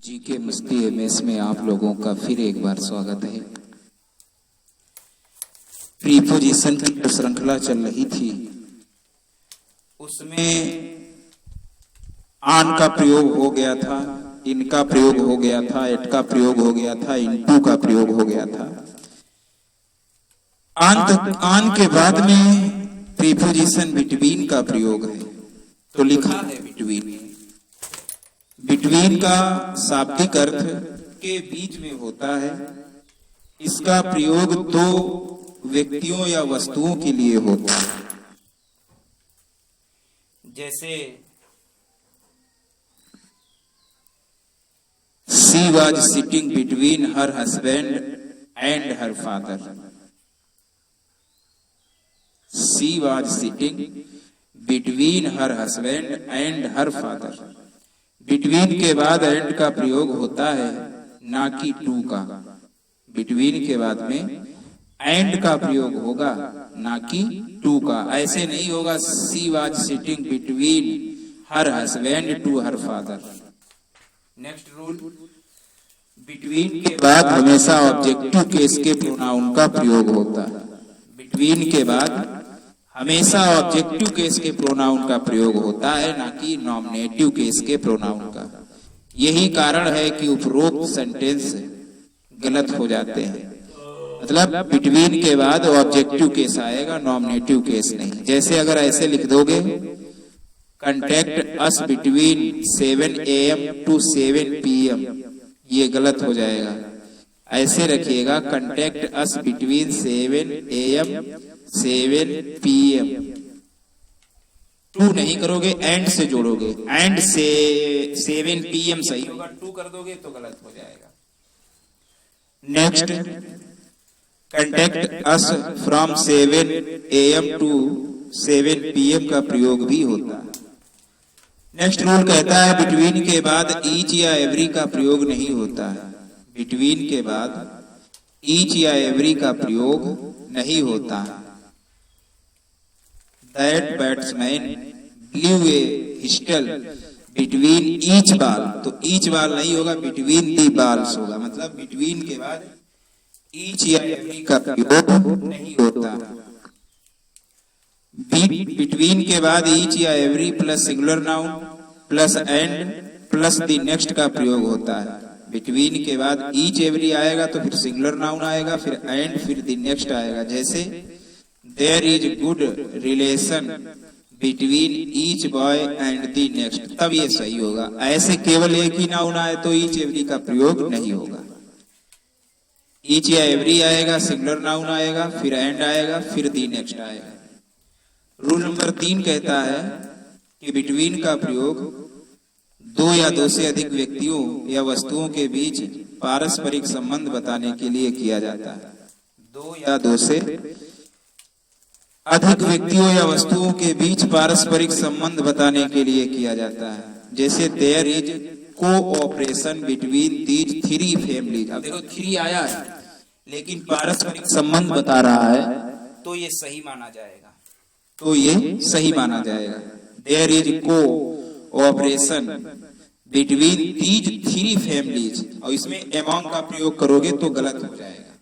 GK मस्ती MS में आप लोगों का फिर एक बार स्वागत है। प्रीपोजिशन की श्रृंखला चल रही थी, उसमें आन का प्रयोग हो गया था, इनका प्रयोग हो गया था, एट का प्रयोग हो गया था, इनटू का प्रयोग हो गया था। आन के बाद में प्रीपोजिशन बिटवीन का प्रयोग है, तो लिखा है बिटवीन। बिटवीन का शाब्दिक अर्थ के बीच में होता है। इसका प्रयोग दो व्यक्तियों या वस्तुओं के लिए होता है। जैसे she was sitting between her husband and her father. She was sitting between her husband and her father. Between के बाद एंड का प्रयोग होता है, ना कि टू का। बिटवीन के बाद में एंड का प्रयोग होगा, ना कि टू का। ऐसे नहीं होगा she was sitting between her husband to her father. Next rule, between के बाद हमेशा ऑब्जेक्टिव केस के प्रोनाउन का प्रयोग होता है। बिटवीन के बाद हमेशा ऑब्जेक्टिव केस के प्रोनाउन का प्रयोग होता है, ना कि नॉमिनेटिव केस के प्रोनाउन का। यही कारण है कि उपरोक्त सेंटेंस गलत हो जाते हैं। मतलब बिटवीन के बाद ऑब्जेक्टिव केस आएगा, नॉमिनेटिव केस नहीं। जैसे अगर ऐसे लिख दोगे, contact us between 7 AM to 7 PM, ये गलत हो जाएगा। ऐसे रखिएगा, contact us between 7 AM 7 PM। To नहीं करोगे, एंड से जोड़ोगे, एंड से 7 PM सही होगा। टू कर दोगे तो गलत हो जाएगा। Next, contact us from 7 AM to 7 PM का प्रयोग भी होता है। नेक्स्ट रूल कहता है बिटवीन के बाद ईच या एवरी का प्रयोग नहीं होता है। बिटवीन के बाद ईच या एवरी का प्रयोग नहीं होता है। That batsman blew a whistle between each ball, तो each ball नहीं होगा, between the balls होगा। मतलब बिटवीन के बाद ईच या एवरी का प्रयोग नहीं होता। बिटवीन के बाद ईच या every plus singular noun plus and plus the next का प्रयोग होता है। बिटवीन के बाद ईच एवरी आएगा तो फिर सिंगुलर नाउन आएगा, फिर एंड, फिर द नेक्स्ट आएगा। जैसे there is good relation between each boy and the next, तब ये सही होगा। ऐसे केवल एक ही नाउन आए तो ईच एवरी का प्रयोग नहीं होगा। ईच या एवरी आएगा, सिंगुलर नाउन आएगा, फिर एंड आएगा, फिर द नेक्स्ट आएगा। रूल नंबर 3 कहता है कि बिटवीन का प्रयोग दो या दो से अधिक व्यक्तियों या वस्तुओं के बीच पारस्परिक संबंध बताने के लिए किया जाता है। दो या दो से अधिक व्यक्तियों या वस्तुओं के बीच पारस्परिक संबंध बताने के लिए किया जाता है। जैसे there is cooperation between these 3 families. अब देखो 3 आया है, लेकिन पारस्परिक संबंध बता रहा है, तो ये सही माना जाएगा। There is cooperation between these 3 families, और इसमें अमंग का प्रयोग करोगे तो गलत हो जाएगा।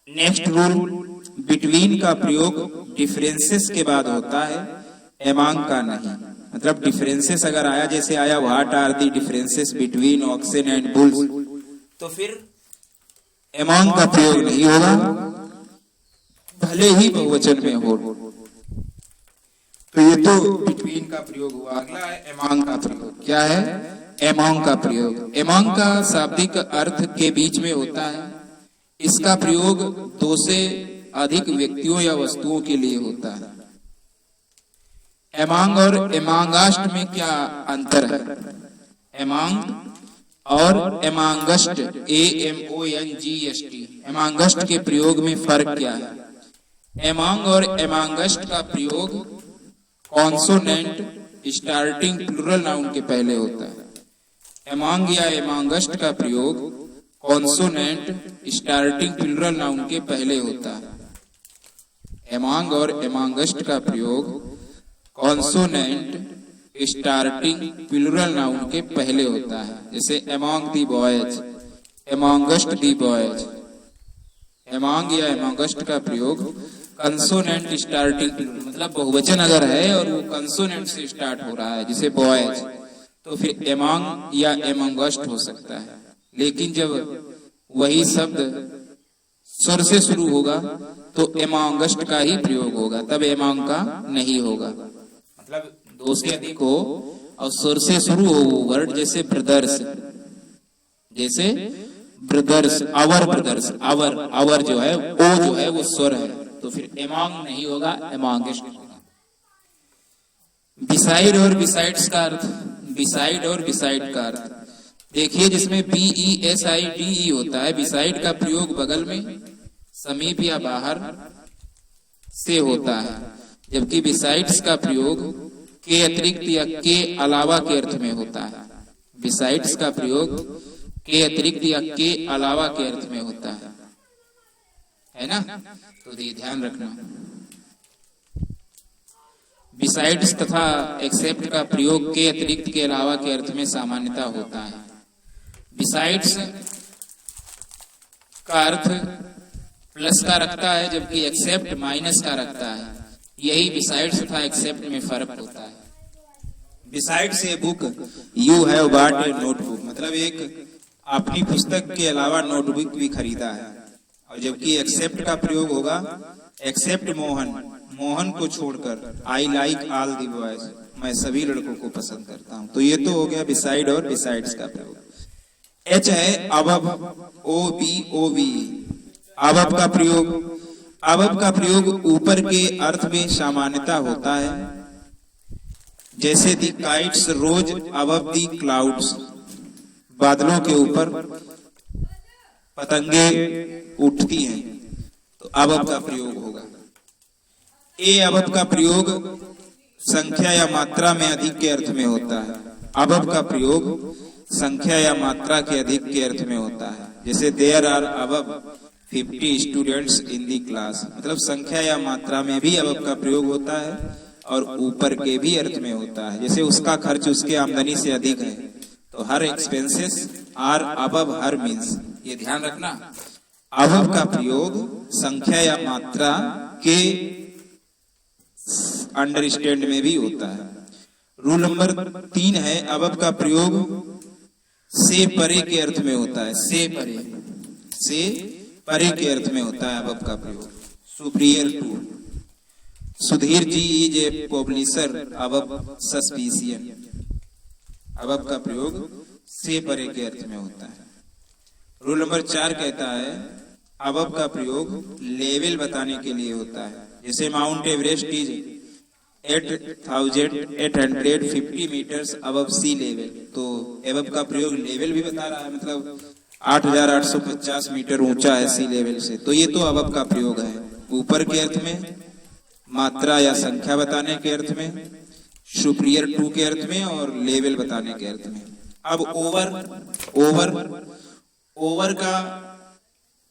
नेक्स्ट रूल, बिटवीन का प्रयोग डिफरेंसेस के बाद होता है, अमंग का नहीं। मतलब डिफरेंसेस अगर आया, जैसे आया what are the differences between oxen and bulls, तो फिर अमंग का प्रयोग नहीं होगा, भले ही बहुवचन में हो। तो ये तो बिटवीन का प्रयोग हुआ। अगला है अमंग का प्रयोग। क्या है? अमंग का प्रयोग। अमंग का शाब्दिक अर्थ के बीच में होता है। इसका प्रयोग दो से अधिक व्यक्तियों या वस्तुओं के लिए होता है। अमंग और अमंगस्ट में क्या अंतर है? अमंग और अमंगस्ट, AMONGST, अमंगस्ट के प्रयोग में फर्क क्या है? अमंग और अमंगस्ट का प्रयोग कॉन्सोनेंट स्टार्टिंग प्लुरल नाउन के पहले होता है। अमंग या अमंगस्ट का प्रयोग कॉन्सोनेंट स्टार्टिंग प्लुरल नाउन के पहले होता है। अमंग और अमंगस्ट का प्रयोग कॉन्सोनेंट स्टार्टिंग प्लूरल नाउन के पहले होता है। जैसे among the boys, amongst the boys। among या amongst का प्रयोग कंसोनेंट स्टार्टिंग प्लूरल, मतलब बहुवचन अगर है और वो कंसोनेंट से स्टार्ट हो रहा है, जैसे बॉयज, तो फिर among या amongst हो सकता है। लेकिन जब वही शब्द स्वर से शुरू होगा तो amongst का ही प्रयोग होगा, तब among का नहीं होगा। मतलब दो से अधिक हो और स्वर से शुरू हो वो वर्ड, जैसे ब्रदर्स, जैसे ब्रदर्स, आवर ब्रदर्स, आवर जो है ओ जो है वो स्वर है, तो फिर among नहीं होगा, amongst होगा। बिसाइड और बिसाइड्स का अर्थ, बिसाइड और बिसाइड का अर्थ देखिए, जिसमें BESIDE होता है, बिसाइड का प्रयोग बगल में, समीप या बाहर से होता है, जबकि बिसाइड्स का प्रयोग के अतिरिक्त या के अलावा के अर्थ में होता है। बिसाइड्स का प्रयोग के अतिरिक्त या के अलावा के अर्थ में होता है ना, तो ये ध्यान रखना। बिसाइड्स तथा एक्सेप्ट का प्रयोग के अतिरिक्त के अलावा के अर्थ में सामान्यता होता है। बिसाइड्स का अर्थ प्लस का रखता है, जबकि एक्सेप्ट माइनस का रखता है। यही बिसाइड्स तथा एक्सेप्ट में फर्क होता है। Besides a book you have bought A notebook, मतलब एक अपनी पुस्तक के अलावा नोटबुक भी खरीदा है। और जबकि एक्सेप्ट का प्रयोग होगा एक्सेप्ट मोहन, मोहन को छोड़कर, I like all the boys, मैं सभी लड़कों को पसंद करता हूं। तो ये तो हो गया बिसाइड और बिसाइड्स का प्रयोग। एच है अबव, OBOV, अबव का प्रयोग, अबव का प्रयोग ऊपर के अर्थ में सामान्यता होता है। जैसे the kites rose above the clouds, बादलों के ऊपर पतंगे उठती हैं, तो अबव का प्रयोग होगा। ए अबव का प्रयोग संख्या या मात्रा में अधिक के अर्थ में होता है। अबव का प्रयोग संख्या या मात्रा के अधिक के अर्थ में होता है। जैसे there are above 50 students in the class, मतलब संख्या या मात्रा में भी अबव का प्रयोग होता है और ऊपर के भी अर्थ में होता है। जैसे उसका खर्च उसके आमदनी से अधिक है, तो her expenses are above her means, ये ध्यान रखना। अबव का प्रयोग संख्या या मात्रा के अंडरस्टैंड में भी होता है। रूल नंबर 3 है अबव का प्रयोग से परे के अर्थ में होता है। से परे के अर्थ में होता है अबव का प्रयोग। Superior to, Sudhir ji is a publisher above suspicion, above का प्रयोग से परे के अर्थ में होता है। रूल नंबर 4 कहता है अबव का प्रयोग लेवल बताने के लिए होता है। जैसे Mount Everest is 8,850 metres above sea level, तो अबव का प्रयोग लेवल भी बता रहा है, मतलब 8,850 मीटर ऊंचा है सी लेवल से, तो ये तो अबव का प्रयोग है। ऊपर के अर्थ में, मात्रा या संख्या बताने के अर्थ में, सुपीरियर टू के अर्थ में और लेवल बताने के अर्थ में। अब ओवर का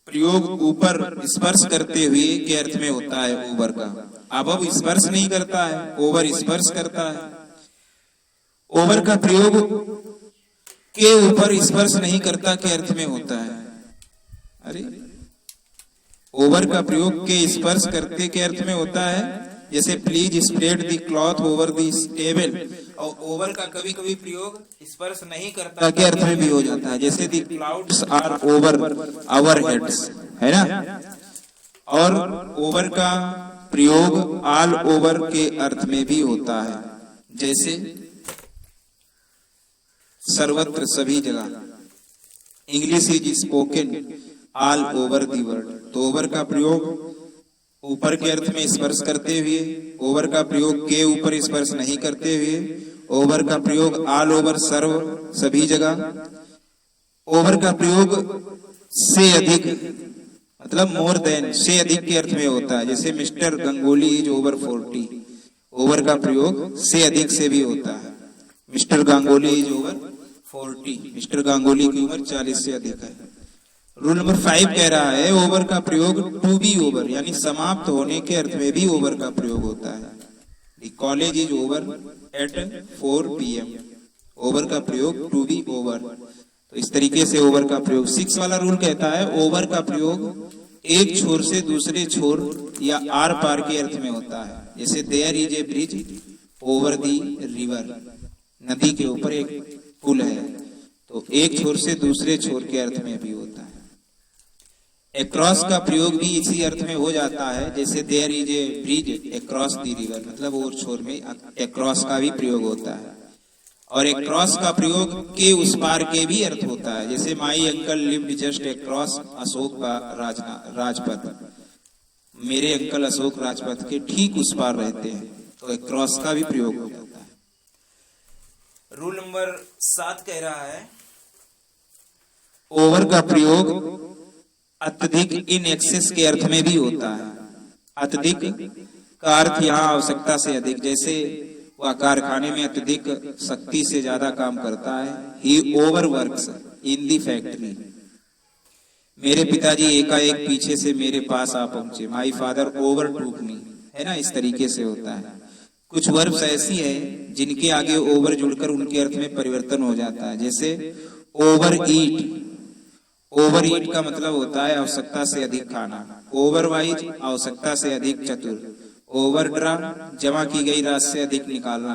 प्रयोग ऊपर स्पर्श करते हुए के अर्थ में होता है। ओवर का अबव स्पर्श नहीं करता है, ओवर स्पर्श करता है। ओवर का प्रयोग के ऊपर स्पर्श नहीं करता के अर्थ में होता है। अरे, ओवर का प्रयोग के स्पर्श करते के अर्थ में होता है। जैसे please spread the cloth over the table, और ओवर का कभी कभी प्रयोग स्पर्श नहीं करता के अर्थ में भी हो जाता है। जैसे the clouds are over our heads, है ना। और ओवर का प्रयोग ऑल ओवर के अर्थ में भी होता है। जैसे सर्वत्र, सभी जगह। English is spoken all over the world, तो ओवर का प्रयोग ऊपर के अर्थ में स्पर्श करते हुए, ओवर का प्रयोग के ऊपर स्पर्श नहीं करते हुए, ओवर का प्रयोग ऑल ओवर सर्व, सभी जगह। ओवर का प्रयोग से अधिक, मतलब मोर देन, से अधिक के अर्थ में होता है। जैसे mister Ganguly is over 40, over का प्रयोग से अधिक से भी होता है। Mister Ganguly is over 40, mister Ganguly की उम्र 40 से अधिक है। रूल नंबर 5 कह रहा है ओवर का प्रयोग टू बी ओवर, यानी समाप्त होने के अर्थ में भी ओवर का प्रयोग होता है। The college is over at 4 PM। Over का प्रयोग टू बी ओवर, तो इस तरीके से ओवर का प्रयोग। 6 वाला रूल कहता है ओवर का प्रयोग एक छोर से दूसरे छोर या आर पार के अर्थ में होता है। जैसे there is a bridge over the river, नदी के ऊपर एक पुल है, तो एक छोर से दूसरे छोर के अर्थ में भी होता है। एक्रॉस का प्रयोग भी इसी अर्थ में हो जाता है, जैसे there is a bridge across the river, मतलब और छोर में एक्रॉस का भी प्रयोग होता है। और एक्रॉस का प्रयोग के उस पार के भी अर्थ होता है, जैसे my uncle lived just across Ashok का राजपथ, मेरे अंकल अशोक राजपथ के ठीक उस पार रहते हैं, तो एक्रॉस का भी प्रयोग हो जाता है। रूल नंबर 7 कह रहा है ओवर का प्रयोग अत्यधिक इन एक्सेस के अर्थ में भी होता है। अत्यधिक का अर्थ यहाँ आवश्यकता से अधिक, जैसे वह कारखाने में अत्यधिक शक्ति से ज्यादा काम करता है, ही ओवरवर्क्स इन दी फैक्ट्री। मेरे पिताजी एकाएक पीछे से मेरे पास आ पहुंचे, माई फादर ओवरटूक मी, है ना, इस तरीके से होता है। कुछ वर्ब्स ऐसी है जिनके आगे ओवर जुड़कर उनके अर्थ में परिवर्तन हो जाता है, जैसे ओवर ईट। ओवर ईट का मतलब होता है आवश्यकता से अधिक खाना। ओवरवाइज आवश्यकता से अधिक चतुर। ओवरड्रा जमा की गई राशि से अधिक निकालना।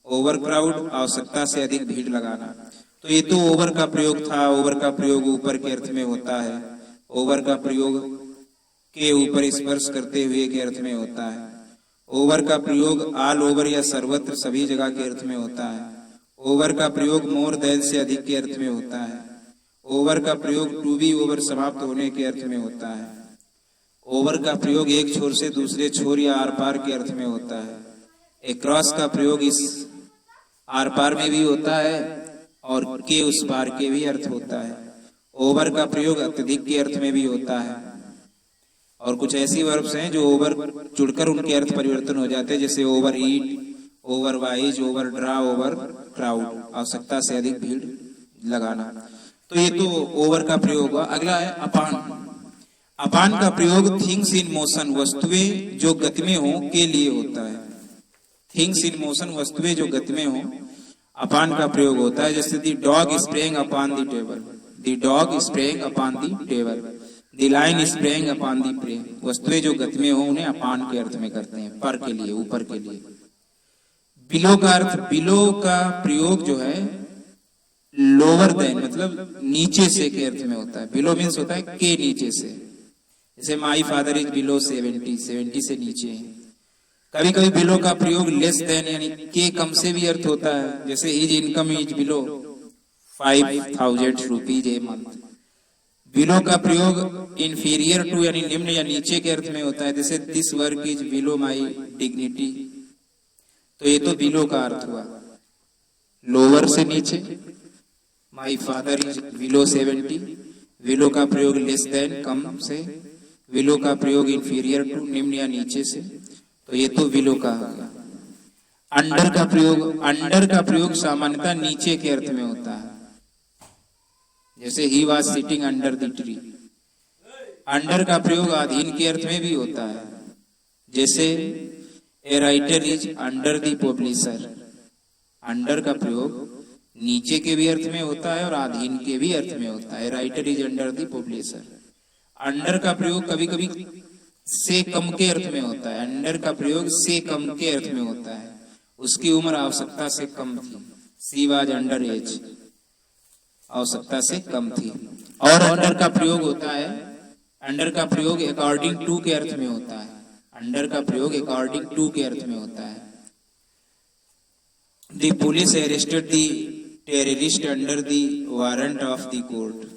ओवरक्राउड आवश्यकता से अधिक भीड़ लगाना। तो ये तो ओवर का प्रयोग था। ओवर का प्रयोग ऊपर के अर्थ में होता है। ओवर का प्रयोग के ऊपर स्पर्श करते हुए के अर्थ में होता है। ओवर का प्रयोग ऑल ओवर या सर्वत्र सभी जगह के अर्थ में होता है। ओवर का प्रयोग मोर देन से अधिक के अर्थ में होता है। ओवर का प्रयोग टू बी ओवर समाप्त होने के अर्थ में होता है। ओवर का प्रयोग एक छोर से दूसरे छोर या आर पार के अर्थ में होता है। एक्रॉस का प्रयोग इस आर पार में भी होता है और के उस पार के भी अर्थ होता है। ओवर का प्रयोग अत्यधिक के अर्थ में भी होता है। और कुछ ऐसी वर्ब्स हैं जो ओवर जुड़कर उनके अर्थ परिवर्तन हो जाते हैं, जैसे ओवर ईट, over wise, over draw, over crowd, आवश्यकता से अधिक भीड़ लगाना। तो ये तो ओवर का प्रयोग हुआ। अगला है अपान। अपान का प्रयोग थिंग्स इन मोशन, वस्तुएं जो गति में हो के लिए होता है। थिंग्स इन मोशन, वस्तुएं जो गति में हो, अपान का प्रयोग होता है। जैसे the dog spraying upon the table, the dog spraying upon the table, the line spraying upon the prey. वस्तुएं जो गति में हो उन्हें अपान के अर्थ में करते हैं, पर के लिए, ऊपर के लिए। बिलो का अर्थ, बिलो का प्रयोग जो है लोअर देन, मतलब नीचे से के अर्थ में होता है। बिलो मीन्स होता है के नीचे से, जैसे माई फादर इज बिलो 70, 70 से नीचे है। कभी कभी बिलो का प्रयोग लेस देन यानी के कम से भी अर्थ होता है, जैसे his income is below 5000 rupees a month. Below का प्रयोग इंफीरियर टू यानी निम्न या नीचे के अर्थ में होता है, जैसे this work is below my dignity. तो ये तो बिलो का अर्थ हुआ, लोअर से नीचे। My father is below 70, below का प्रयोग लेस देन कम से, बिलो का प्रयोग इंफीरियर टू निम्न या नीचे से, तो ये तो बिलो का होगा। अंडर का प्रयोग, अंडर का प्रयोग सामान्यतः नीचे के अर्थ में होता है, जैसे he was sitting under the tree. Under का प्रयोग अधीन के अर्थ में भी होता है, जैसे a writer is under the publisher. Under का प्रयोग नीचे के भी अर्थ में होता है और अधीन के भी अर्थ में होता है। Writer is under the publisher. Under का प्रयोग कभी कभी से कम के अर्थ में होता है। अंडर का प्रयोग से कम के अर्थ में होता है, उसकी उम्र आवश्यकता से कम थी। सी वाज अंडर एज, आवश्यकता से कम थी। और अंडर का प्रयोग होता है, अंडर का प्रयोग अकॉर्डिंग टू के अर्थ में होता है। अंडर का प्रयोग अकॉर्डिंग टू के अर्थ में होता है। The police arrested the terrorist under the warrant of the court.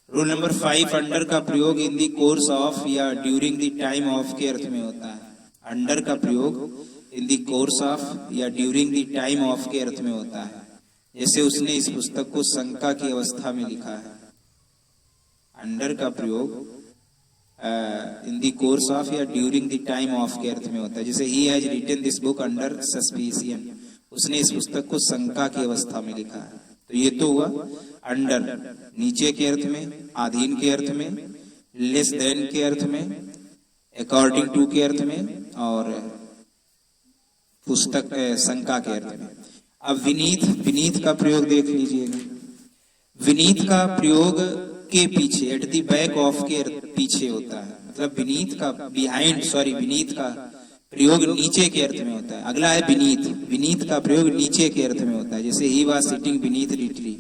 Rule number 5, under का प्रयोग इन द कोर्स ऑफ या ड्यूरिंग द टाइम ऑफ के अर्थ में होता है। अंडर का प्रयोग इन द कोर्स ऑफ या ड्यूरिंग द टाइम ऑफ के अर्थ में होता है, जैसे उसने इस पुस्तक को शंका की अवस्था में लिखा है। अंडर का प्रयोग इन द कोर्स ऑफ या ड्यूरिंग द टाइम ऑफ के अर्थ में होता है, जैसे he has written this book under suspicion, उसने इस पुस्तक को शंका की अवस्था में लिखा है। तो ये तो हुआ अंडर, नीचे के अर्थ में, अधीन के अर्थ में, लेस देन के अर्थ में, अकॉर्डिंग टू के अर्थ में और पुस्तक शंका के अर्थ में। अब विनीत का प्रयोग देख लीजिएगा। विनीत का प्रयोग के पीछे, एट द बैक ऑफ के पीछे होता है, मतलब विनीत का विनीत का प्रयोग नीचे के अर्थ में होता है। अगला है विनीत का प्रयोग नीचे के अर्थ में होता है, जैसे he was sitting beneath the tree.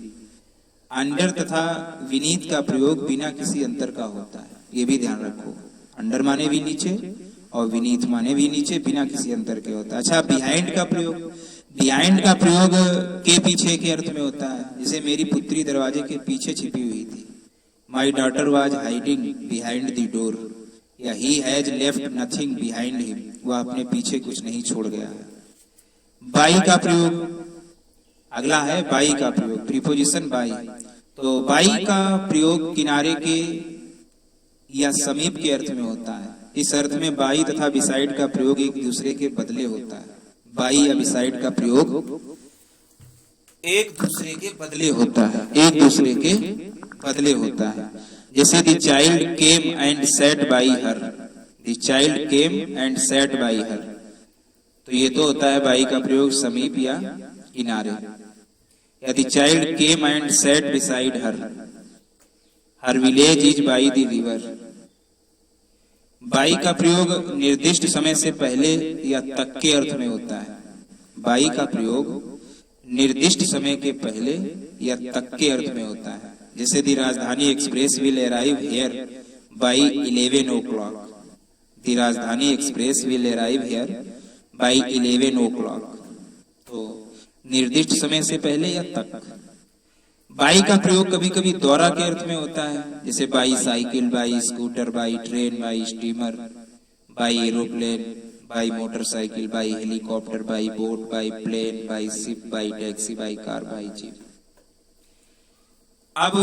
Under तथा विनीत का प्रयोग बिना किसी अंतर का होता है, ये भी ध्यान रखो। अंडर माने भी नीचे और विनीत माने भी नीचे, बिना किसी अंतर के होता है। अच्छा, बिहाइंड का प्रयोग के पीछे के अर्थ में होता है, जैसे मेरी पुत्री दरवाजे के पीछे छिपी हुई थी। My daughter was hiding behind the door, या he has left nothing behind him, वह अपने पीछे कुछ नहीं छोड़ गया है। बाई का प्रयोग, अगला है बाई का प्रयोग, प्रीपोजिशन बाई। तो बाई का प्रयोग किनारे के या समीप के अर्थ में होता है। इस अर्थ में बाई तथा बिसाइड का प्रयोग एक दूसरे के बदले होता है। बाई या बिसाइड का प्रयोग एक दूसरे के बदले होता है, एक दूसरे के बदले होता है। जैसे the child came and set by her, the child came and set by her, तो ये तो होता है बाई का प्रयोग समीप या किनारे। या the child came and set beside her village is by the river. By का प्रयोग निर्दिष्ट समय से पहले या तक के अर्थ में होता है। बाई का प्रयोग निर्दिष्ट समय के पहले या तक के अर्थ में होता है। जैसे दी राजधानी express will arrive here by 11 o'clock, दी राजधानी express will arrive here by 11 o'clock, तो निर्दिष्ट समय से पहले या तक। बाई का प्रयोग कभी कभी द्वारा के अर्थ में होता है, जैसे by cycle, by scooter, by train, by steamer, by aeroplane, by motorcycle, by helicopter, by boat, by plane, by ship, by taxi, by car, by jeep. अब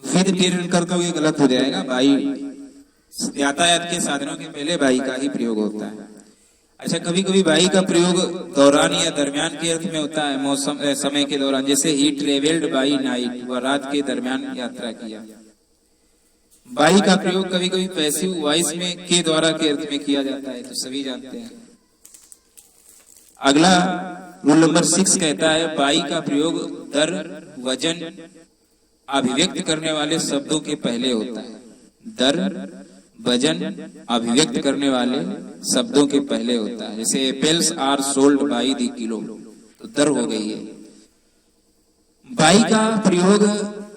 विद टेरन कर दोगे गलत हो जाएगा। बाई यातायात के साधनों के पहले बाई का ही प्रयोग होता है। अच्छा, कभी कभी बाई का प्रयोग दौरान या दरमियान के अर्थ में होता है, मौसम समय के दौरान। जैसे ही ट्रेवल्ड बाई नाइट, वह रात के दरमियान यात्रा किया। बाई का प्रयोग कभी कभी पैसिव वॉइस में के द्वारा के अर्थ में किया जाता है, तो सभी जानते हैं। अगला रूल नंबर 6 कहता है बाई का प्रयोग दर, वजन, अभिव्यक्त करने वाले शब्दों के पहले होता है। दर, वजन, अभिव्यक्त करने वाले शब्दों के पहले होता है। जैसे apples are sold by the kilo, तो दर हो गई है। बाई का प्रयोग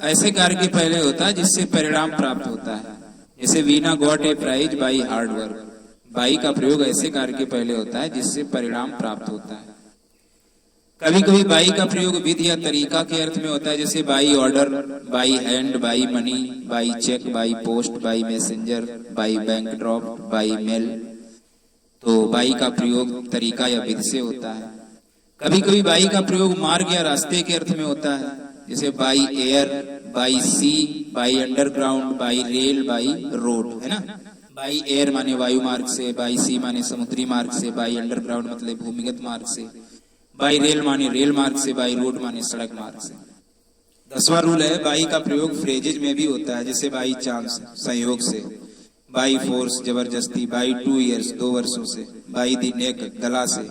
ऐसे कार्य के पहले होता है जिससे परिणाम प्राप्त होता है। जैसे Veena got a prize by hard work, by का प्रयोग ऐसे कार्य के पहले होता है जिससे परिणाम प्राप्त होता है। कभी कभी बाई का प्रयोग विधि या तरीका के अर्थ में होता है, जैसे by order, by hand, by money, by cheque, by post, by messenger, by bank drop, by mail. तो बाई का प्रयोग तरीका या विधि से होता है। कभी कभी बाई का प्रयोग मार्ग या रास्ते के अर्थ में होता है, जैसे by air, by sea, by underground, by rail, by road, है ना। बाई एयर माने वायु मार्ग से, बाई सी माने समुद्री मार्ग से, बाई अंडरग्राउंड मतलब भूमिगत मार्ग से, बाई रेल माने रेल मार्ग से, बाई रोड माने सड़क मार्ग से। 10वां रूल है बाई का प्रयोग फ्रेजेज में भी होता है, जैसे बाई चांस, संयोग से, बाई फोर्स, जबरदस्ती, बाई 2 years, 2 वर्षों से, बाई दी नेक, गला से,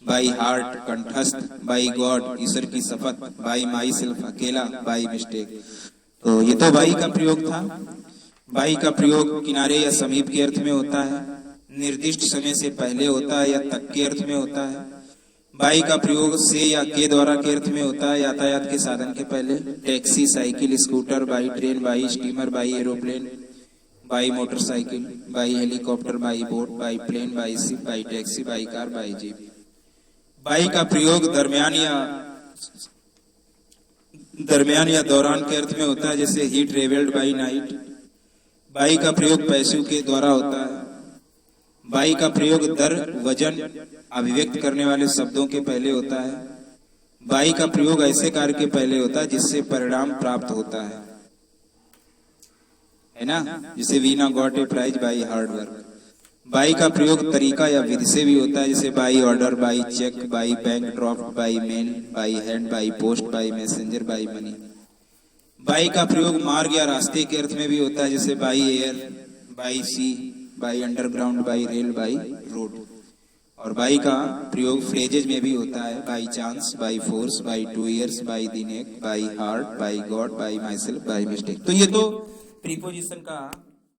बाई हार्ट, कंठस्थ, बाई गॉड, ईश्वर की शपथ, बाई माई सेल्फ, अकेला, बाई मिस्टेक। तो ये तो बाई का प्रयोग था। बाई का प्रयोग किनारे या समीप के अर्थ में होता है, निर्दिष्ट समय से पहले होता है या तक के अर्थ में होता है। बाई का प्रयोग से या के द्वारा के अर्थ में होता है, यातायात के साधन के पहले। Taxi, cycle, scooter, by train, by steamer, by aeroplane, by motorcycle, by helicopter, by boat, by plane, by ship, by taxi, by car, by jeep. By का प्रयोग दरमियान या दौरान के अर्थ में होता है, जैसे ही ट्रेवल्ड बाई नाइट। बाई का प्रयोग पैसिव के द्वारा होता है। बाई का प्रयोग दर, वजन, अभिव्यक्त करने वाले शब्दों के पहले होता है। बाई का प्रयोग ऐसे कार्य के पहले होता है जिससे परिणाम प्राप्त होता है ना। जैसे Veena got a prize by hard work. By का प्रयोग तरीका या विधि से भी होता है, जैसे by order, by cheque, by bank drop, by mail, by hand, by post, by messenger, by money. By का प्रयोग मार्ग या रास्ते के अर्थ में भी होता है, जैसे by air, by sea, by underground, by rail, by road. और बाई का प्रयोग फ्रेजेज में भी होता है, by chance, by force, by 2 years, by the neck, by heart, by God, by myself, by mistake. तो ये तो प्रीपोजिशन का